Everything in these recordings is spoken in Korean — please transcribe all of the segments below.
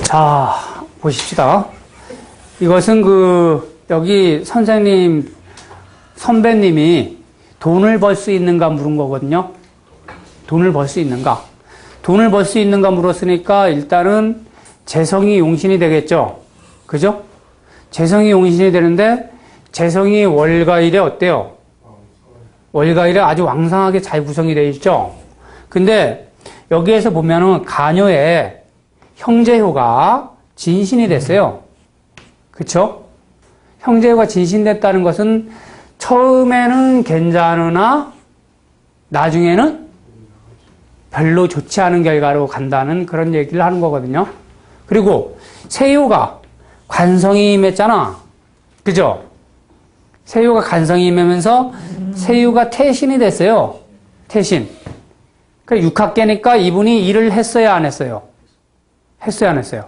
자, 보십시다. 이것은 여기 선생님, 선배님이 돈을 벌 수 있는가 물은 거거든요. 돈을 벌 수 있는가. 돈을 벌 수 있는가 물었으니까 일단은 재성이 용신이 되겠죠. 그죠? 재성이 용신이 되는데, 재성이 월가일에 어때요? 월가일에 아주 왕성하게 잘 구성이 되어 있죠. 근데 여기에서 보면은 간요에 형제효가 진신이 됐어요. 그쵸? 형제효가 진신됐다는 것은 처음에는 괜찮으나 나중에는 별로 좋지 않은 결과로 간다는 그런 얘기를 하는 거거든요. 그리고 세효가 관성이 임했잖아. 그죠? 세효가 관성이 임하면서 세효가 태신이 됐어요. 태신. 그러니까 육합계니까 이분이 일을 했어요, 안 했어요? 했어요, 안 했어요?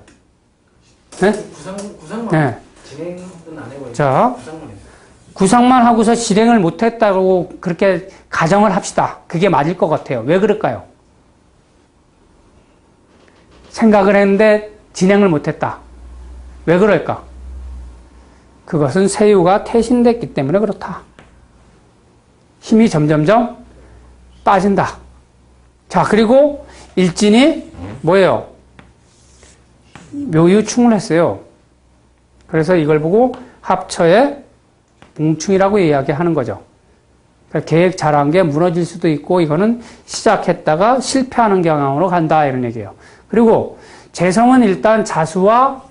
네? 구상만 네. 진행은 안 해버리고 자, 구상만 하고서 실행을 못했다고 그렇게 가정을 합시다. 그게 맞을 것 같아요. 왜 그럴까요? 생각을 했는데 진행을 못했다. 왜 그럴까? 그것은 세유가 태신됐기 때문에 그렇다. 힘이 점점점 빠진다. 자, 그리고 일진이 뭐예요? 묘유충을 했어요. 그래서 이걸 보고 합처의 뭉충이라고 이야기하는 거죠. 그러니까 계획 잘한 게 무너질 수도 있고 이거는 시작했다가 실패하는 경향으로 간다 이런 얘기예요. 그리고 재성은 일단 자수와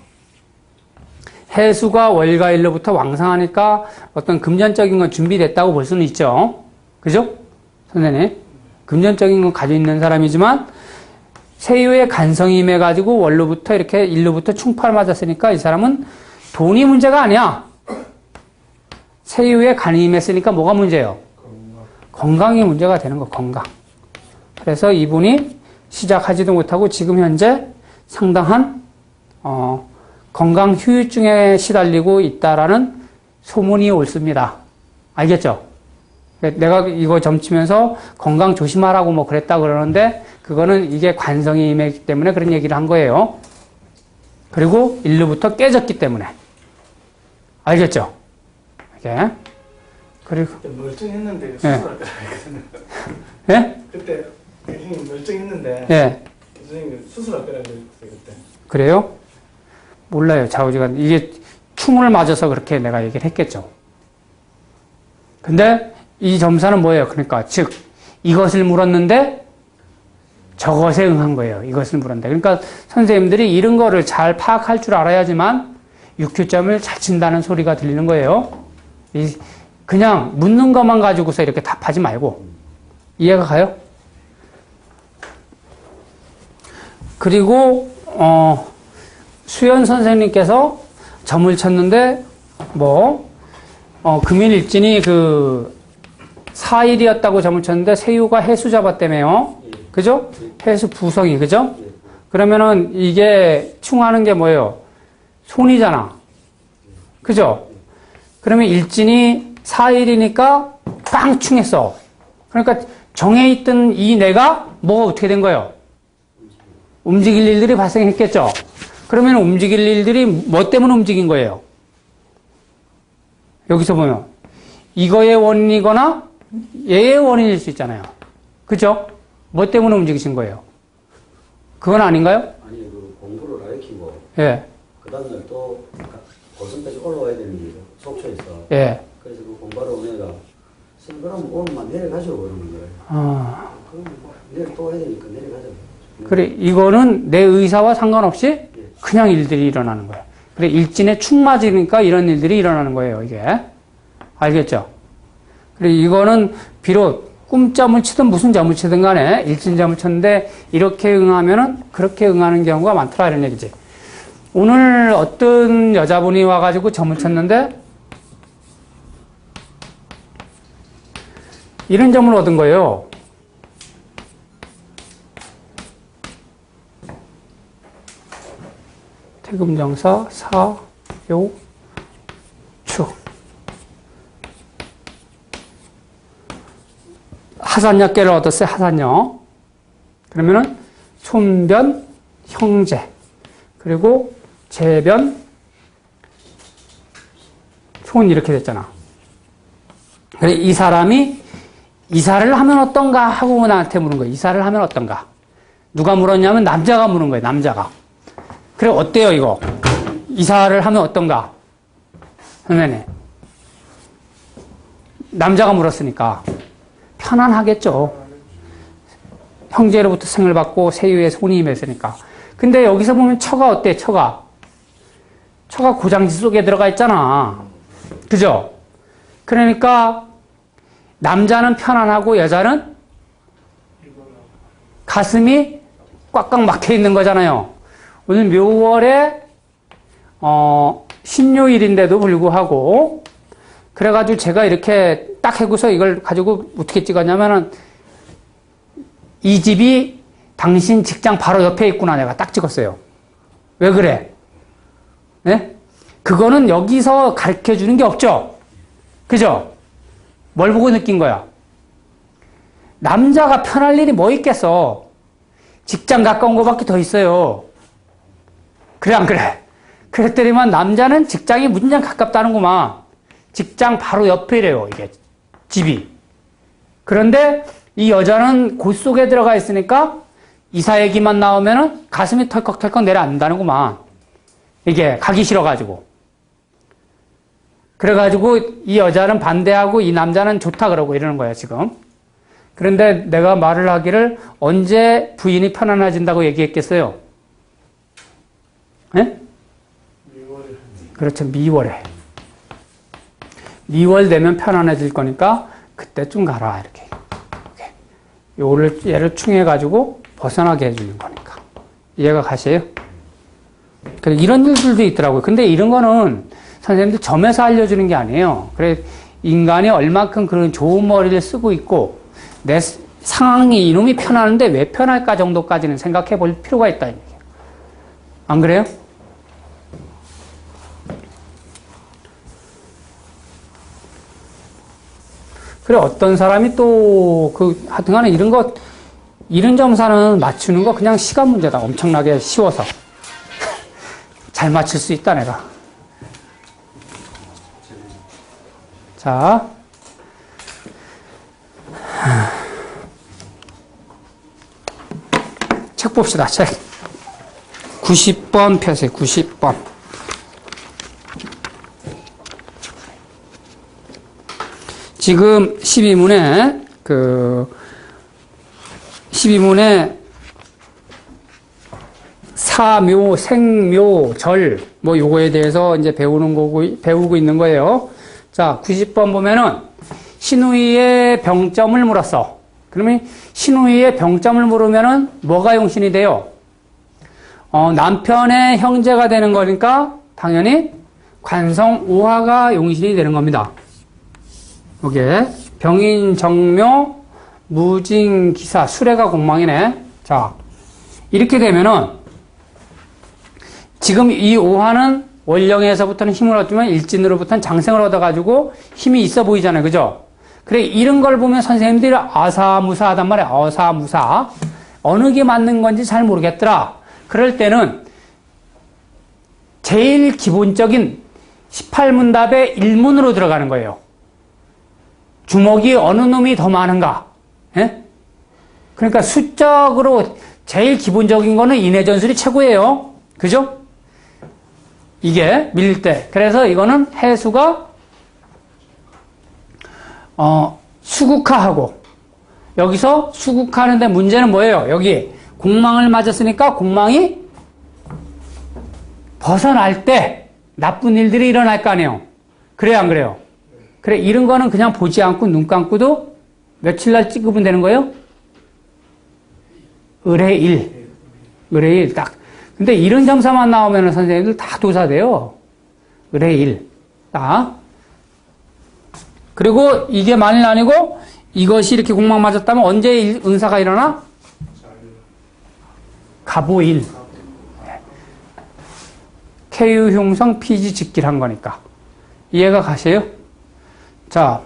해수가 월가일로부터 왕성하니까 어떤 금전적인 건 준비됐다고 볼 수는 있죠. 그죠? 선생님. 금전적인 건 가지고 있는 사람이지만 세유의 간성이 임해가지고 월로부터 이렇게 일로부터 충파를 맞았으니까 이 사람은 돈이 문제가 아니야. 세유의 간이 임했으니까 뭐가 문제예요? 건강이 문제가 되는 거, 건강. 그래서 이분이 시작하지도 못하고 지금 현재 상당한 건강 후유증에 시달리고 있다라는 소문이 옳습니다. 알겠죠? 내가 이거 점치면서 건강 조심하라고 뭐 그랬다 그러는데 그거는 이게 관성이 임했기 때문에 그런 얘기를 한 거예요. 그리고 일로부터 깨졌기 때문에. 알겠죠? 이게. 그리고. 멀쩡했는데 수술할 거라 했거든요. 예? 그때 선생님 멀쩡했는데. 예. 선생님 수술할 거라 그랬어요, 그때. 그래요? 몰라요, 좌우지간. 이게 충을 맞아서 그렇게 내가 얘기를 했겠죠. 근데 이 점사는 뭐예요? 그러니까, 즉, 이것을 물었는데 저것에 응한 거예요. 이것을 물었는데. 그러니까 선생님들이 이런 거를 잘 파악할 줄 알아야지만 육교점을 잘 친다는 소리가 들리는 거예요. 그냥 묻는 것만 가지고서 이렇게 답하지 말고. 이해가 가요? 그리고, 수연 선생님께서 점을 쳤는데, 금일일진이 4일이었다고 점을 쳤는데, 세유가 해수 잡았다며요. 그죠? 해수 부성이, 그죠? 그러면은 이게 충하는 게 뭐예요? 손이잖아. 그죠? 그러면 일진이 4일이니까 빵 충했어. 그러니까 정해 있던 이 내가 뭐가 어떻게 된 거예요? 움직일 일들이 발생했겠죠? 그러면 움직일 일들이 뭐 때문에 움직인 거예요? 여기서 보면 이거의 원인이거나 얘의 원인일 수 있잖아요. 그죠? 뭐 때문에 움직이신 거예요? 그건 아닌가요? 아니, 공부를 안 익히고. 예. 그 다음날 또 고성까지 올라와야 되는 게 속초에서. 예. 그래서 그 공부하러 온 애가, 그럼 오늘만 내려가죠, 그러는 거예요. 그럼 뭐 내일 또 와야 되니까 내려가죠. 그래, 이거는 내 의사와 상관없이 그냥 일들이 일어나는 거예요. 그래, 일진에 축 맞으니까 이런 일들이 일어나는 거예요, 이게. 알겠죠? 그래, 이거는 비록 꿈점을 치든 무슨 점을 치든 간에 일진점을 쳤는데 이렇게 응하면은 그렇게 응하는 경우가 많더라, 이런 얘기지. 오늘 어떤 여자분이 와가지고 점을 쳤는데 이런 점을 얻은 거예요. 태금정사, 사, 요, 축. 하산역계를 얻었어요, 하산역. 그러면은, 손변, 형제. 그리고 재변, 손 이렇게 됐잖아. 그래, 이 사람이 이사를 하면 어떤가 하고 나한테 물은 거예요. 이사를 하면 어떤가. 누가 물었냐면 남자가 물은 거예요. 남자가. 그래, 어때요, 이거? 이사를 하면 어떤가? 선생님. 남자가 물었으니까 편안하겠죠. 형제로부터 생을 받고 세유의 손이 임했으니까. 근데 여기서 보면 처가 어때? 처가 고장지 속에 들어가 있잖아. 그죠? 그러니까 남자는 편안하고 여자는 가슴이 꽉꽉 막혀 있는 거잖아요. 오늘 묘월에 신요일인데도 불구하고 그래가지고 제가 이렇게 딱 해고서 이걸 가지고 어떻게 찍었냐면은 이 집이 당신 직장 바로 옆에 있구나 내가 딱 찍었어요. 왜 그래? 네? 그거는 여기서 가르쳐 주는 게 없죠? 그죠? 뭘 보고 느낀 거야? 남자가 편할 일이 뭐 있겠어? 직장 가까운 거밖에 더 있어요. 그래 안 그래? 그랬더니만 남자는 직장이 무진장 가깝다는구만. 직장 바로 옆이래요, 이게 집이. 그런데 이 여자는 곳 속에 들어가 있으니까 이사 얘기만 나오면은 가슴이 털컥털컥 내려앉는다는구만. 이게 가기 싫어가지고. 그래가지고 이 여자는 반대하고 이 남자는 좋다 그러고 이러는 거야, 지금. 그런데 내가 말을 하기를 언제 부인이 편안해진다고 얘기했겠어요? 예? 그렇죠, 미월에. 미월 되면 편안해질 거니까 그때쯤 가라, 이렇게. 얘를 충해가지고 벗어나게 해주는 거니까. 이해가 가세요? 그래, 이런 일들도 있더라고요. 근데 이런 거는 선생님들 점에서 알려주는 게 아니에요. 그래, 인간이 얼만큼 그런 좋은 머리를 쓰고 있고, 내 상황이 이놈이 편하는데 왜 편할까 정도까지는 생각해 볼 필요가 있다. 안 그래요? 그래, 어떤 사람이 또, 하여튼간에 이런 점사는 맞추는 거 그냥 시간 문제다. 엄청나게 쉬워서. 잘 맞출 수 있다, 내가. 자. 책 봅시다, 책. 90번 펴세요, 90번. 지금 12문에, 12문에 사묘, 생묘, 절, 뭐 요거에 대해서 이제 배우고 있는 거예요. 자, 90번 보면은, 신우이의 병점을 물었어. 그러면 신우이의 병점을 물으면은 뭐가 용신이 돼요? 남편의 형제가 되는 거니까 당연히 관성 오화가 용신이 되는 겁니다. 요게 병인 정묘 무진 기사 수레가 공망이네. 자, 이렇게 되면은 지금 이 오화는 월령에서부터는 힘을 얻으면 일진으로부터는 장생을 얻어가지고 힘이 있어 보이잖아요. 그죠? 그래, 이런 걸 보면 선생님들이 아사무사하단 말이야. 어사무사. 어느 게 맞는 건지 잘 모르겠더라. 그럴 때는 제일 기본적인 18문답의 1문으로 들어가는 거예요. 주먹이 어느 놈이 더 많은가? 예? 그러니까 수적으로 제일 기본적인 거는 인해전술이 최고예요. 그죠? 이게 밀릴 때. 그래서 이거는 해수가 수국하하고 여기서 수국하는데 문제는 뭐예요? 여기 공망을 맞았으니까 공망이 벗어날 때 나쁜 일들이 일어날 거 아니에요. 그래요, 안 그래요? 그래, 이런 거는 그냥 보지 않고 눈 감고도 며칠 날 찍으면 되는 거예요? 을해일. 을해일 딱. 근데 이런 점사만 나오면 선생님들 다 도사돼요. 을해일. 딱. 그리고 이게 만일 아니고 이것이 이렇게 공망 맞았다면 언제 은사가 일어나? 갑오일. 쾌유흉성 피지 직길한 거니까. 이해가 가세요? 자,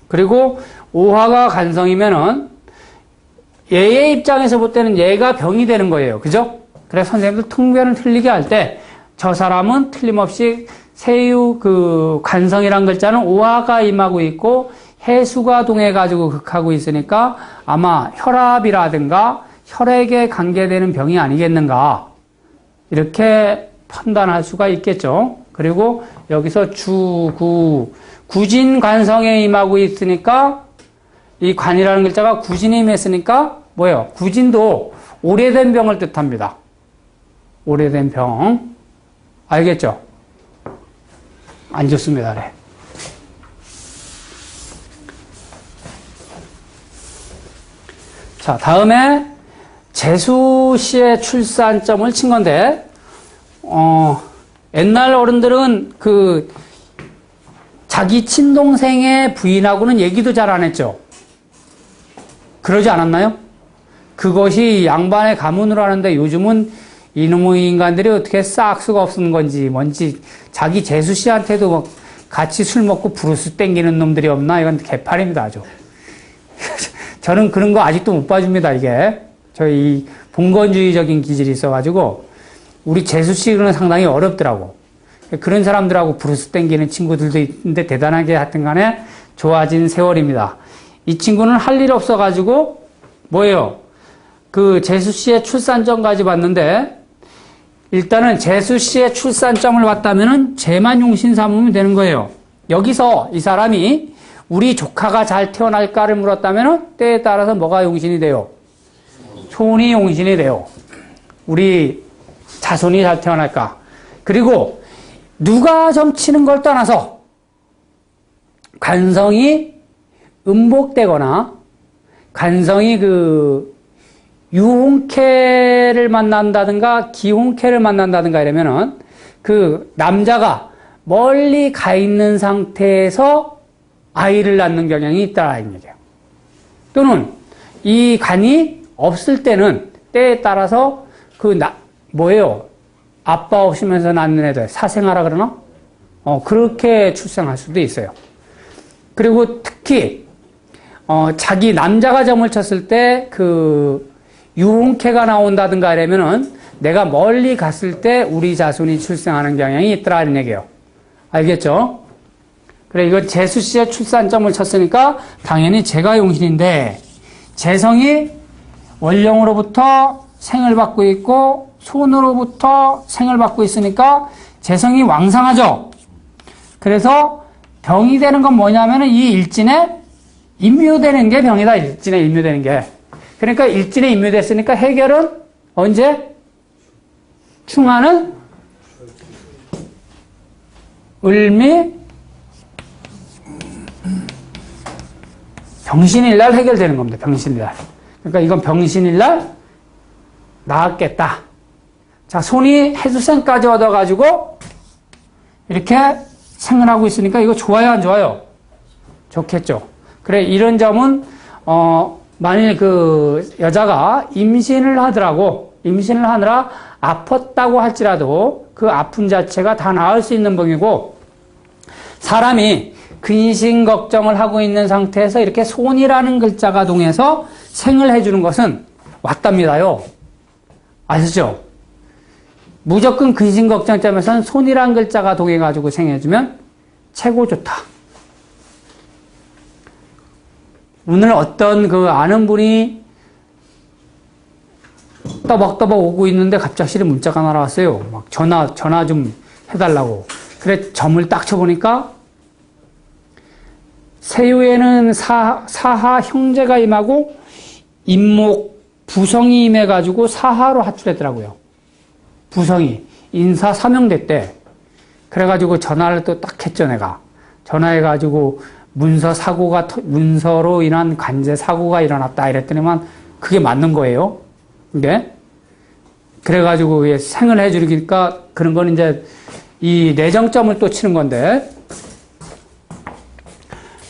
그리고 오화가 간성이면은 얘의 입장에서 볼 때는 얘가 병이 되는 거예요. 그죠? 그래서 선생님들 통변을 틀리게 할 때 저 사람은 틀림없이 세유 그 관성이란 글자는 오화가 임하고 있고 해수가 동해가지고 극하고 있으니까 아마 혈압이라든가 혈액에 관계되는 병이 아니겠는가 이렇게 판단할 수가 있겠죠. 그리고 여기서 구진 관성에 임하고 있으니까 이 관이라는 글자가 구진에 임했으니까 뭐예요? 구진도 오래된 병을 뜻합니다. 오래된 병. 알겠죠? 안 좋습니다. 네. 자, 다음에 재수 씨의 출산점을 친 건데, 옛날 어른들은 자기 친동생의 부인하고는 얘기도 잘 안 했죠. 그러지 않았나요? 그것이 양반의 가문으로 하는데 요즘은 이놈의 인간들이 어떻게 싹수가 없는 건지 뭔지 자기 재수 씨한테도 막 같이 술 먹고 브루스 땡기는 놈들이 없나? 이건 개판입니다, 아주. 저는 그런 거 아직도 못 봐줍니다, 이게. 저희 봉건주의적인 기질이 있어가지고 우리 재수 씨는 상당히 어렵더라고. 그런 사람들하고 브루스 땡기는 친구들도 있는데 대단하게 하여튼 간에 좋아진 세월입니다. 이 친구는 할 일 없어가지고 뭐예요? 그 재수 씨의 출산점까지 봤는데 일단은 재수 씨의 출산점을 봤다면은 쟤만 용신 삼으면 되는 거예요. 여기서 이 사람이 우리 조카가 잘 태어날까를 물었다면은 때에 따라서 뭐가 용신이 돼요? 손이 용신이 돼요. 우리 자손이 잘 태어날까? 그리고 누가 점치는 걸 떠나서 관성이 음복되거나 관성이 유홍캐를 만난다든가 기홍캐를 만난다든가 이러면은 그 남자가 멀리 가 있는 상태에서 아이를 낳는 경향이 있다는 얘기예요. 또는 이 간이 없을 때는 때에 따라서 뭐예요? 아빠 없으면서 낳는 애들 사생아라 그러나? 그렇게 출생할 수도 있어요. 그리고 특히 자기 남자가 점을 쳤을 때 유홍캐가 나온다든가 이러면은 내가 멀리 갔을 때 우리 자손이 출생하는 경향이 있더라는 얘기예요. 알겠죠? 그래, 이거 재수 씨의 출산점을 쳤으니까 당연히 제가 용신인데 재성이 원령으로부터 생을 받고 있고 손으로부터 생을 받고 있으니까 재성이 왕상하죠. 그래서 병이 되는 건 뭐냐면은 이 일진에 임묘되는 게 병이다. 일진에 임묘되는 게. 그러니까 일진에 임묘됐으니까 해결은 언제? 충하는 을미 병신일날 해결되는 겁니다. 병신일날. 그러니까 이건 병신일날 나았겠다. 자, 손이 해수생까지 얻어가지고 이렇게 생을 하고 있으니까 이거 좋아요, 안 좋아요? 좋겠죠. 그래, 이런 점은 만일 여자가 임신을 하느라 아팠다고 할지라도 그 아픔 자체가 다 나을 수 있는 병이고 사람이 근심 걱정을 하고 있는 상태에서 이렇게 손이라는 글자가 동해서 생을 해주는 것은 왔답니다요. 아시죠? 무조건 근심 걱정점에서는 손이라는 글자가 동해가지고 생해주면 최고 좋다. 오늘 어떤 아는 분이 떠벅떠벅 오고 있는데 갑작스레 문자가 날아왔어요. 막 전화 좀 해달라고. 그래, 점을 딱 쳐보니까 세유에는 사하 형제가 임하고 임목 부성이 임해가지고 사하로 하출했더라고요. 부성이 인사 사명됐대. 그래가지고 전화를 또 딱 했죠, 내가. 전화해가지고 문서로 인한 관제 사고가 일어났다 이랬더니만 그게 맞는 거예요. 근데 그래가지고 생을 해주니까 그런 건 이제 이 내정점을 또 치는 건데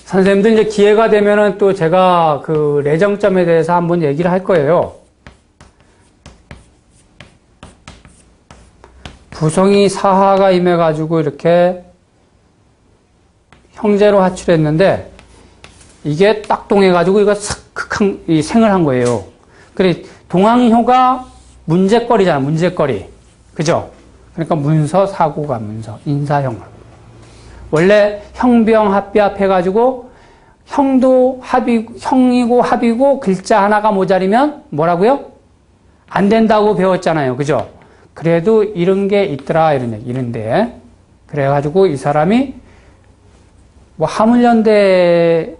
선생님들 이제 기회가 되면은 또 제가 내정점에 대해서 한번 얘기를 할 거예요. 부성이 사하가 임해가지고 이렇게 형제로 하출했는데 이게 딱 동해가지고 이거 싹 극한 이 생을 한 거예요. 그래 동항효가 문제거리잖아, 문제거리. 그죠? 그러니까 문서, 사고가 문서, 인사형을. 원래 형병, 합비합 해가지고 형이고 합이고 글자 하나가 모자리면 뭐라고요? 안 된다고 배웠잖아요. 그죠? 그래도 이런 게 있더라, 이런데. 그래가지고 이 사람이 뭐 화물연대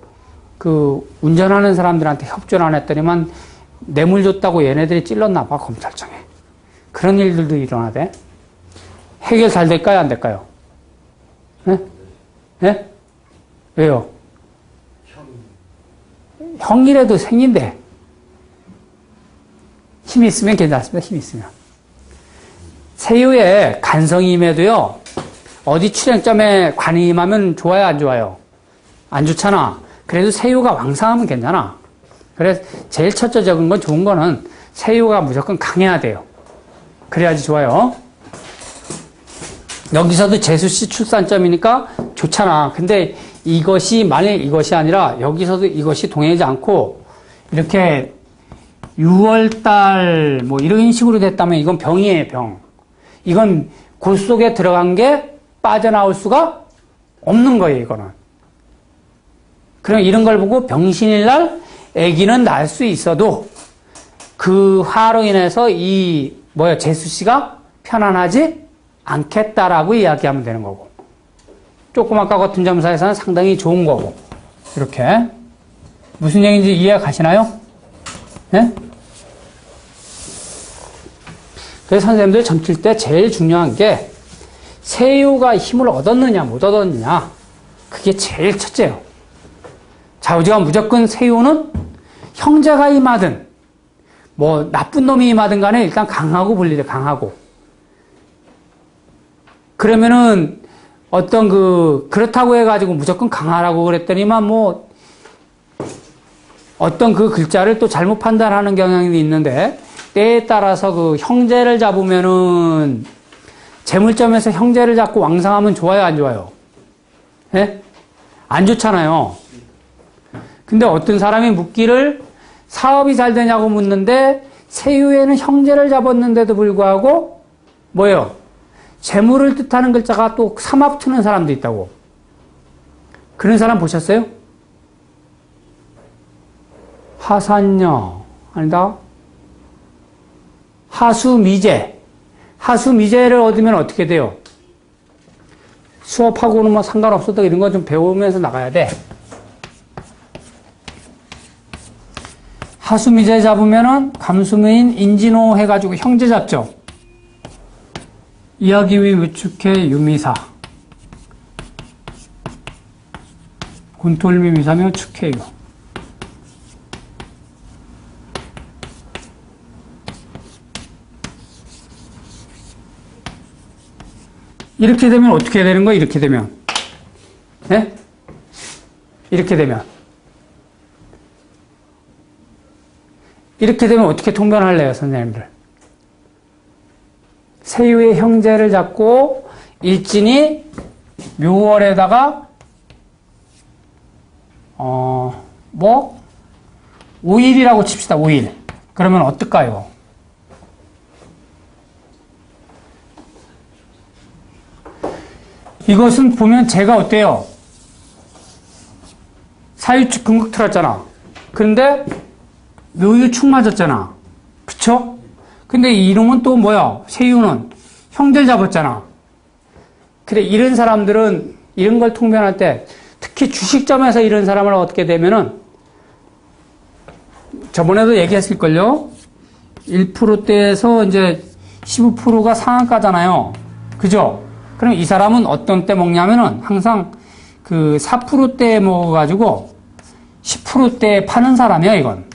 운전하는 사람들한테 협조를 안 했더니만 뇌물 줬다고 얘네들이 찔렀나 봐, 검찰청에. 그런 일들도 일어나대. 해결 잘 될까요? 안 될까요? 네? 네? 왜요? 형이라도 생인데. 힘이 있으면 괜찮습니다. 힘이 있으면. 세유에 간성이 임해도요, 어디 출행점에 관임하면 좋아요, 안 좋아요? 안 좋잖아. 그래도 세유가 왕성하면 괜찮아. 그래서 제일 첫째 적은 건 좋은 거는 세유가 무조건 강해야 돼요. 그래야지 좋아요. 여기서도 재수씨 출산점이니까 좋잖아. 근데 이것이 만약 이것이 아니라 여기서도 이것이 동행하지 않고 이렇게 6월달 뭐 이런 식으로 됐다면 이건 병이에요, 병. 이건 골 속에 들어간 게 빠져나올 수가 없는 거예요, 이거는. 그럼 이런 걸 보고 병신일 날 아기는 낳을 수 있어도 그 화로 인해서 재수씨가 편안하지 않겠다라고 이야기하면 되는 거고. 조그맣고 같은 점사에서는 상당히 좋은 거고. 이렇게. 무슨 얘기인지 이해 가시나요? 네? 그래서 선생님들 점칠 때 제일 중요한 게 세유가 힘을 얻었느냐 못 얻었느냐, 그게 제일 첫째예요. 좌우지가 무조건 세유는 형제가 임하든 뭐 나쁜 놈이 임하든 간에 일단 강하고 분리돼, 강하고. 그러면은 어떤 그렇다고 해가지고 무조건 강하라고 그랬더니만 뭐 어떤 그 글자를 또 잘못 판단하는 경향이 있는데, 때에 따라서 형제를 잡으면은 재물점에서 형제를 잡고 왕상하면 좋아요, 안 좋아요? 예? 안 좋잖아요. 근데 어떤 사람이 묻기를 사업이 잘 되냐고 묻는데 세유에는 형제를 잡았는데도 불구하고 뭐예요? 재물을 뜻하는 글자가 또 삼합 트는 사람도 있다고. 그런 사람 보셨어요? 하산녀 아니다. 하수미제. 하수미제를 얻으면 어떻게 돼요? 수업하고는 뭐 상관없어도 이런 거 좀 배우면서 나가야 돼. 하수미제 잡으면은 감수미인 인진호 해가지고 형제 잡죠. 이야기위 무축해 유미사. 군톨미 미사며 축해요. 이렇게 되면 어떻게 되는 거예요? 이렇게 되면. 네? 이렇게 되면. 이렇게 되면 어떻게 통변할래요, 선생님들? 세유의 형제를 잡고 일진이 묘월에다가 5일이라고 칩시다. 5일. 그러면 어떨까요? 이것은 보면 제가 어때요? 사유축 금극 틀었잖아. 그런데 묘유축 맞았잖아. 그쵸? 근데 이놈은 또 뭐야? 세유는 형제를 잡았잖아. 그래, 이런 사람들은 이런 걸 통변할 때 특히 주식점에서 이런 사람을 얻게 되면은 저번에도 얘기했을걸요? 1%대에서 이제 15%가 상한가잖아요. 그죠? 그럼 이 사람은 어떤 때 먹냐면은 항상 4%대에 먹어가지고 10%대에 파는 사람이야, 이건.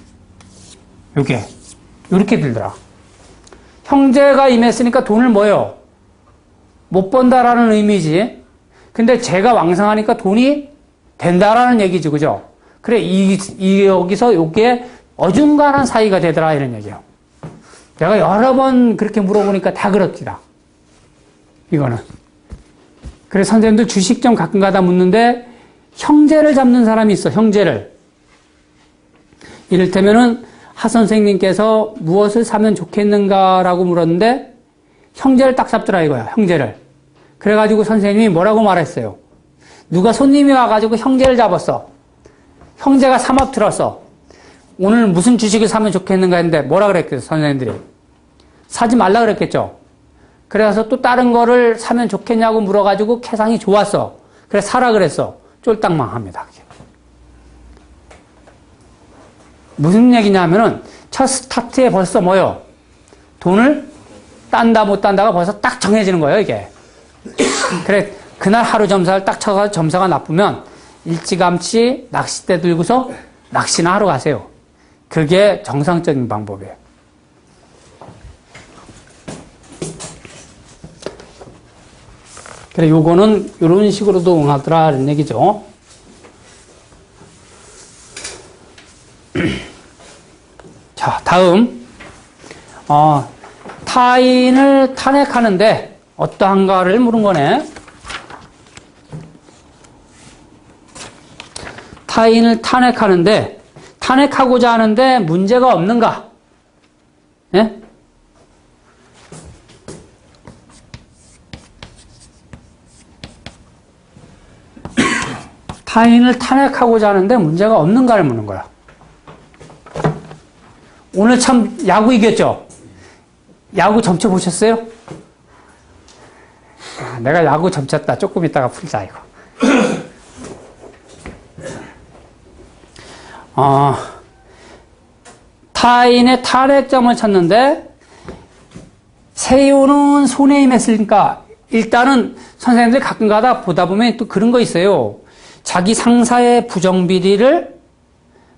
요렇게 들더라. 형제가 임했으니까 돈을 뭐예요? 못 번다라는 의미지. 근데 제가 왕성하니까 돈이 된다라는 얘기지, 그죠? 그래, 여기서 요게 어중간한 사이가 되더라, 이런 얘기예요. 내가 여러 번 그렇게 물어보니까 다 그렇더라. 이거는. 그래서 선생님들 주식점 가끔 가다 묻는데 형제를 잡는 사람이 있어, 형제를. 이를테면은 하 선생님께서 무엇을 사면 좋겠는가라고 물었는데 형제를 딱 잡더라 이거야. 형제를. 그래가지고 선생님이 뭐라고 말했어요. 누가 손님이 와가지고 형제를 잡았어. 형제가 삼합 들었어. 오늘 무슨 주식을 사면 좋겠는가 했는데 뭐라 그랬겠어 선생님들이. 사지 말라 그랬겠죠. 그래서 또 다른 거를 사면 좋겠냐고 물어가지고 캐상이 좋았어. 그래 사라 그랬어. 쫄딱망합니다. 무슨 얘기냐면은 첫 스타트에 벌써 뭐요? 돈을 딴다 못 딴다가 벌써 딱 정해지는 거예요 이게. 그래 그날 하루 점사를 딱 쳐서 점사가 나쁘면 일찌감치 낚싯대 들고서 낚시나 하러 가세요. 그게 정상적인 방법이에요. 그래 요거는 이런 식으로도 응하더라는 얘기죠. 자, 다음 타인을 탄핵하는데 어떠한가를 물은 거네. 타인을 탄핵하는데 탄핵하고자 하는데 문제가 없는가? 예? 타인을 탄핵하고자 하는데 문제가 없는가를 묻는 거야. 오늘 참 야구 이겼죠? 야구 점쳐 보셨어요? 내가 야구 점쳤다. 조금 있다가 풀자 이거. 타인의 탄핵점을 찾는데 세우는 손에 임했으니까 일단은 선생님들 가끔 가다 보다 보면 또 그런 거 있어요. 자기 상사의 부정비리를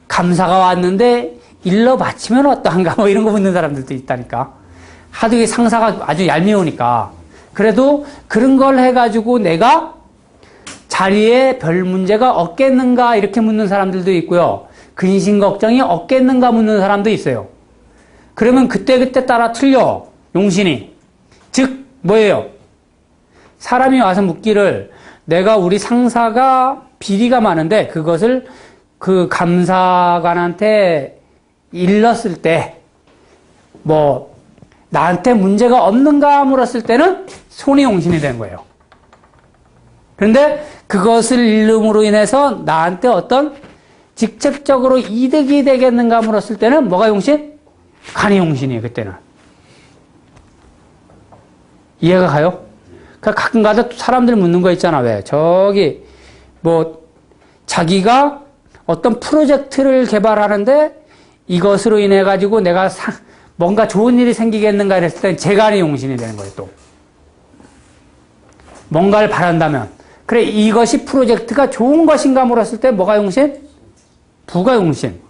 감사가 왔는데 일러 바치면 어떠한가 뭐 이런 거 묻는 사람들도 있다니까. 하도 이 상사가 아주 얄미우니까. 그래도 그런 걸 해가지고 내가 자리에 별 문제가 없겠는가 이렇게 묻는 사람들도 있고요. 근심 걱정이 없겠는가 묻는 사람도 있어요. 그러면 그때그때 따라 틀려. 용신이. 즉 뭐예요? 사람이 와서 묻기를 내가 우리 상사가 비리가 많은데 그것을 그 감사관한테 일렀을 때 뭐 나한테 문제가 없는가 물었을 때는 손이 용신이 되는 거예요. 그런데 그것을 일름으로 인해서 나한테 어떤 직접적으로 이득이 되겠는가 물었을 때는 뭐가 용신? 간이 용신이에요. 그때는. 이해가 가요? 그러니까 가끔가다 사람들이 묻는 거 있잖아. 왜? 저기 뭐 자기가 어떤 프로젝트를 개발하는데 이것으로 인해 가지고 내가 뭔가 좋은 일이 생기겠는가 이랬을 때 재간이 용신이 되는 거예요. 또 뭔가를 바란다면 그래 이것이 프로젝트가 좋은 것인가 물었을 때 뭐가 용신? 부가 용신.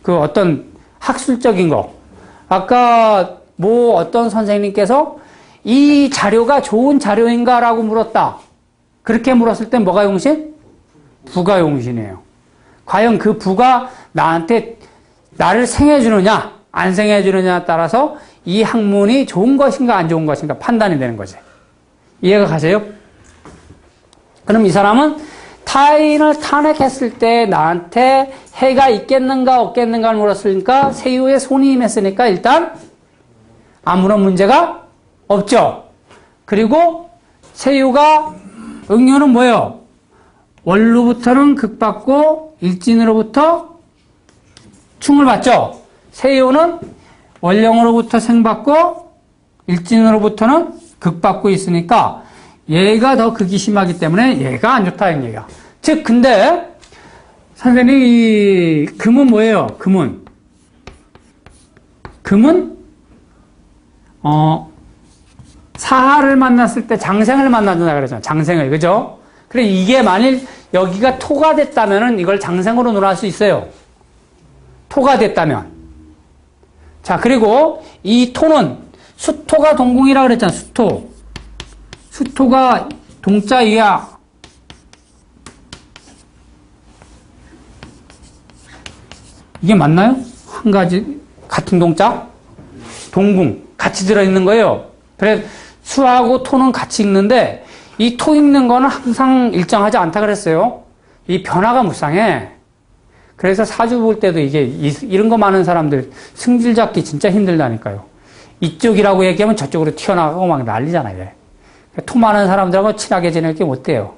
그 어떤 학술적인 거. 아까 뭐 어떤 선생님께서 이 자료가 좋은 자료인가라고 물었다. 그렇게 물었을 때 뭐가 용신? 부가 용신이에요. 과연 그 부가 나한테 나를 생해주느냐 안 생해주느냐에 따라서 이 학문이 좋은 것인가 안 좋은 것인가 판단이 되는 거지. 이해가 가세요? 그럼 이 사람은 타인을 탄핵했을 때 나한테 해가 있겠는가 없겠는가를 물었으니까 세유에 손이 임했으니까 일단 아무런 문제가 없죠. 그리고 세유가 응유는 뭐예요? 원루부터는 극받고 일진으로부터 충을 받죠. 세유는 원령으로부터 생받고 일진으로부터는 극받고 있으니까 얘가 더 극이 심하기 때문에 얘가 안 좋다 이 얘기야. 즉 근데 선생님 이 금은 뭐예요? 금은 사하를 만났을 때 장생을 만난다 그러잖아. 장생을. 그죠? 그래 이게 만일 여기가 토가 됐다면은 이걸 장생으로 논할 수 있어요. 토가 됐다면. 자, 그리고 이 토는 수토가 동궁이라 그랬잖아. 수토가 동자 이야. 이게 맞나요? 한 가지 같은 동자? 동궁 같이 들어있는 거예요. 그래 수하고 토는 같이 읽는데 이 토 읽는 거는 항상 일정하지 않다 그랬어요. 이 변화가 무쌍해. 그래서 사주 볼 때도 이게 이런 거 많은 사람들 승질 잡기 진짜 힘들다니까요. 이쪽이라고 얘기하면 저쪽으로 튀어나가고 막 난리잖아요. 토 많은 사람들하고 친하게 지낼 게 못 돼요.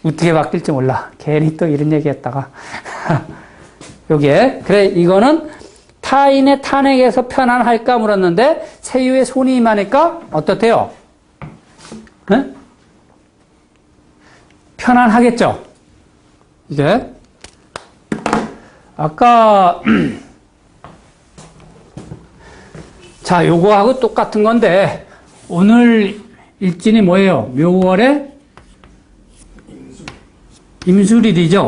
어떻게 바뀔지 몰라. 괜히 또 이런 얘기 했다가. 여기에. 그래, 이거는 타인의 탄핵에서 편안할까 물었는데, 세유의 손이 임하니까 어떻대요? 네? 편안하겠죠? 이게. 아까, 자, 요거하고 똑같은 건데, 오늘 일진이 뭐예요? 묘월에 임술일이죠?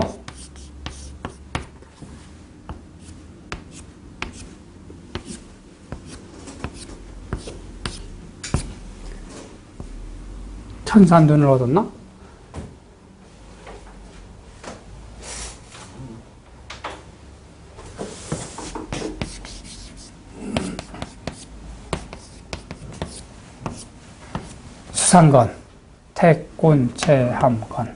천산 눈을 얻었나? 수상건, 태곤, 체함건.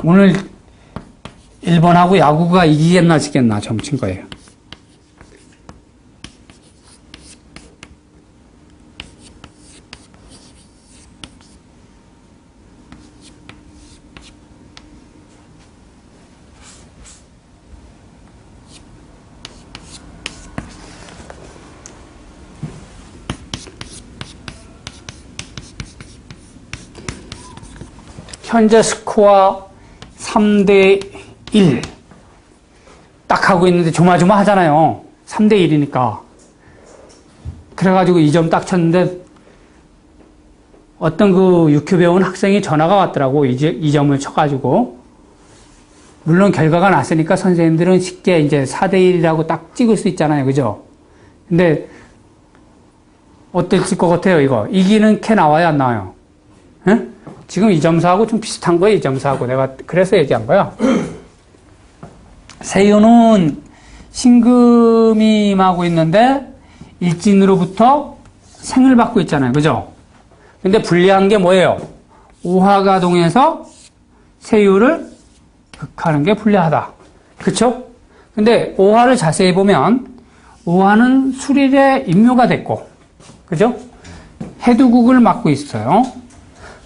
오늘 1번하고 야구가 이기겠나 지겠나 점친 거예요. 현재 스코어 3대1 딱 하고 있는데 조마조마하잖아요. 3대1이니까. 그래가지고 2점 딱 쳤는데 어떤 그 육교 배운 학생이 전화가 왔더라고. 2점을 쳐가지고. 물론 결과가 났으니까 선생님들은 쉽게 이제 4대1이라고 딱 찍을 수 있잖아요. 그죠? 근데 어떨 것 같아요, 이거? 이기는 캐 나와요, 안 나와요? 응? 지금 이 점수하고 좀 비슷한 거예요, 이 점수하고. 내가 그래서 얘기한 거야. 세유는 신금이 임하고 있는데 일진으로부터 생을 받고 있잖아요. 그죠? 근데 불리한 게 뭐예요? 오화가동에서 세유를 극하는 게 불리하다. 그쵸? 근데 오화를 자세히 보면 오화는 수릴의 임묘가 됐고, 그죠? 해두국을 맡고 있어요.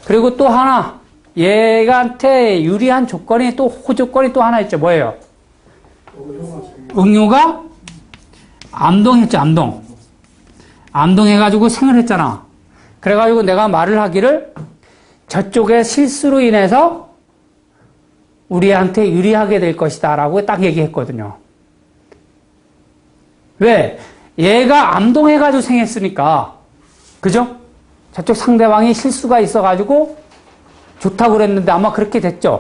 그리고 또 하나, 얘한테 유리한 조건이 또, 호조건이 또 하나 있죠. 뭐예요? 응유가 암동했죠, 암동. 암동해가지고 생을 했잖아. 그래가지고 내가 말을 하기를 저쪽의 실수로 인해서 우리한테 유리하게 될 것이다 라고 딱 얘기했거든요. 왜? 얘가 암동해가지고 생했으니까. 그죠? 저쪽 상대방이 실수가 있어가지고 좋다고 그랬는데 아마 그렇게 됐죠.